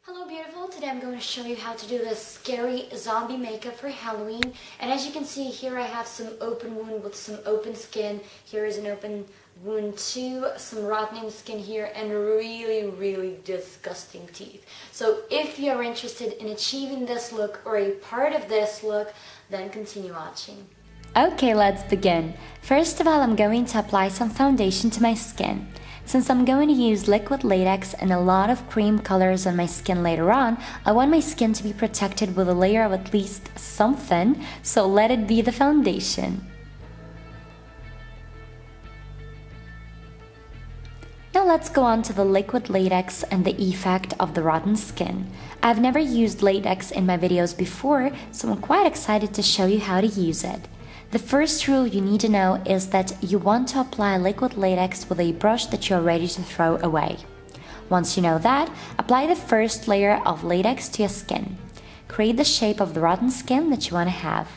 Hello beautiful, today I'm going to show you how to do this scary zombie makeup for Halloween. And as you can see here, I have some open wound with some open skin. Here is an open wound too, some rotting skin here, and really disgusting teeth. So if you're interested in achieving this look or a part of this look, then continue watching. Okay, let's begin. First of all, I'm going to apply some foundation to my skin. Since I'm going to use liquid latex and a lot of cream colors on my skin later on, I want my skin to be protected with a layer of at least something, so let it be the foundation. Now let's go on to the liquid latex and the effect of the rotten skin. I've never used latex in my videos before, so I'm quite excited to show you how to use it. The first rule you need to know is that you want to apply liquid latex with a brush that you're ready to throw away. Once you know that, apply the first layer of latex to your skin. Create the shape of the rotten skin that you want to have.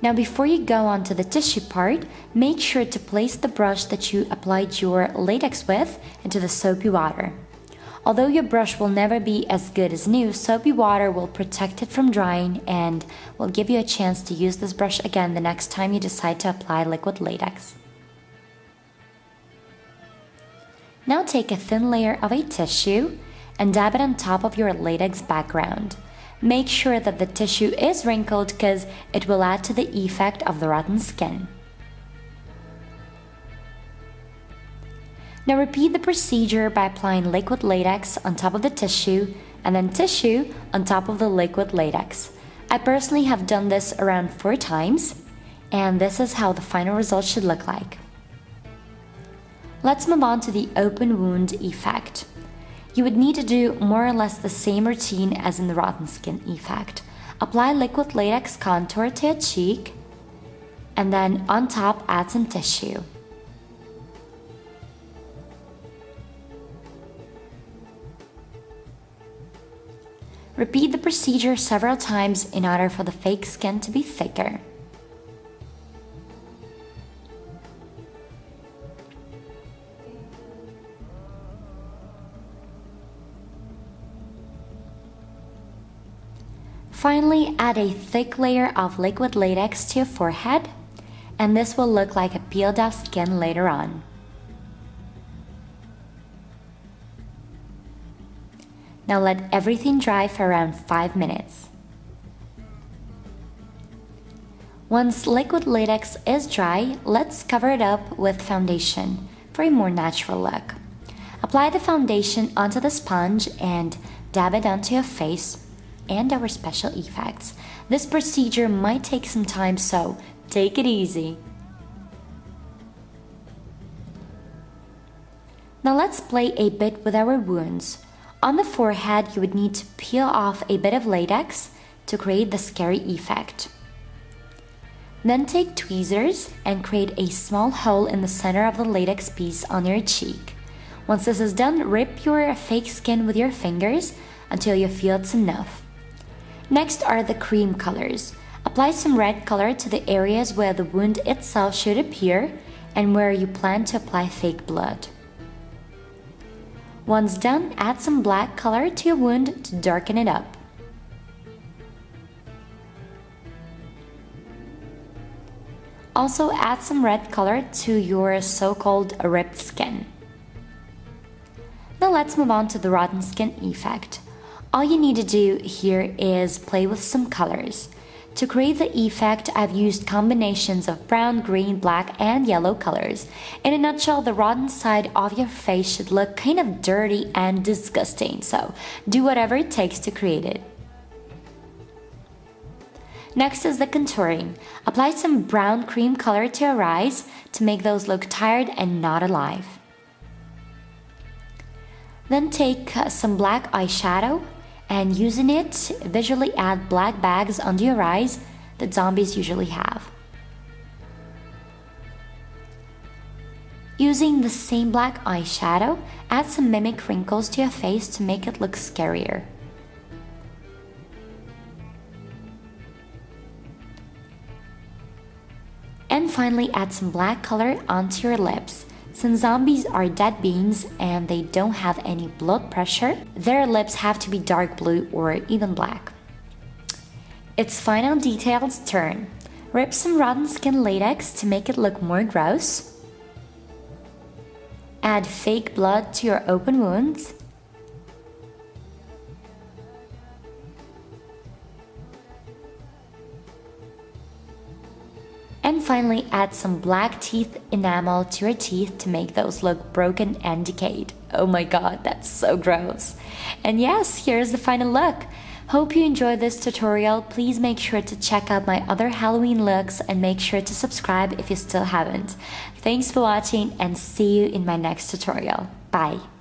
Now before you go on to the tissue part, make sure to place the brush that you applied your latex with into the soapy water. Although your brush will never be as good as new, soapy water will protect it from drying and will give you a chance to use this brush again the next time you decide to apply liquid latex. Now take a thin layer of a tissue and dab it on top of your latex background. Make sure that the tissue is wrinkled because it will add to the effect of the rotten skin. Now repeat the procedure by applying liquid latex on top of the tissue and then tissue on top of the liquid latex. I personally have done this around 4 times, and this is how the final result should look like. Let's move on to the open wound effect. You would need to do more or less the same routine as in the rotten skin effect. Apply liquid latex contour to a cheek and then on top add some tissue. Repeat the procedure several times in order for the fake skin to be thicker. Finally, add a thick layer of liquid latex to your forehead, and this will look like a peeled off skin later on. Now let everything dry for around 5 minutes. Once liquid latex is dry, let's cover it up with foundation for a more natural look. Apply the foundation onto the sponge and dab it onto your face and our special effects. This procedure might take some time, so take it easy. Now let's play a bit with our wounds. On the forehead, you would need to peel off a bit of latex to create the scary effect. Then take tweezers and create a small hole in the center of the latex piece on your cheek. Once this is done, rip your fake skin with your fingers until you feel it's enough. Next are the cream colors. Apply some red color to the areas where the wound itself should appear and where you plan to apply fake blood. Once done, add some black color to your wound to darken it up. Also add some red color to your so-called ripped skin. Now let's move on to the rotten skin effect. All you need to do here is play with some colors. To create the effect, I've used combinations of brown, green, black, and yellow colors. In a nutshell, the rotten side of your face should look kind of dirty and disgusting, so do whatever it takes to create it. Next is the contouring. Apply some brown cream color to your eyes to make those look tired and not alive. Then take some black eyeshadow and using it, visually add black bags under your eyes that zombies usually have. Using the same black eyeshadow, add some mimic wrinkles to your face to make it look scarier. And finally, add some black color onto your lips. Since zombies are dead beings and they don't have any blood pressure, their lips have to be dark blue or even black. It's final details turn. Rip some rotten skin latex to make it look more gross. Add fake blood to your open wounds. And finally, add some black teeth enamel to your teeth to make those look broken and decayed. Oh my god, that's so gross. And yes, here's the final look. Hope you enjoyed this tutorial. Please make sure to check out my other Halloween looks and make sure to subscribe if you still haven't. Thanks for watching and see you in my next tutorial. Bye!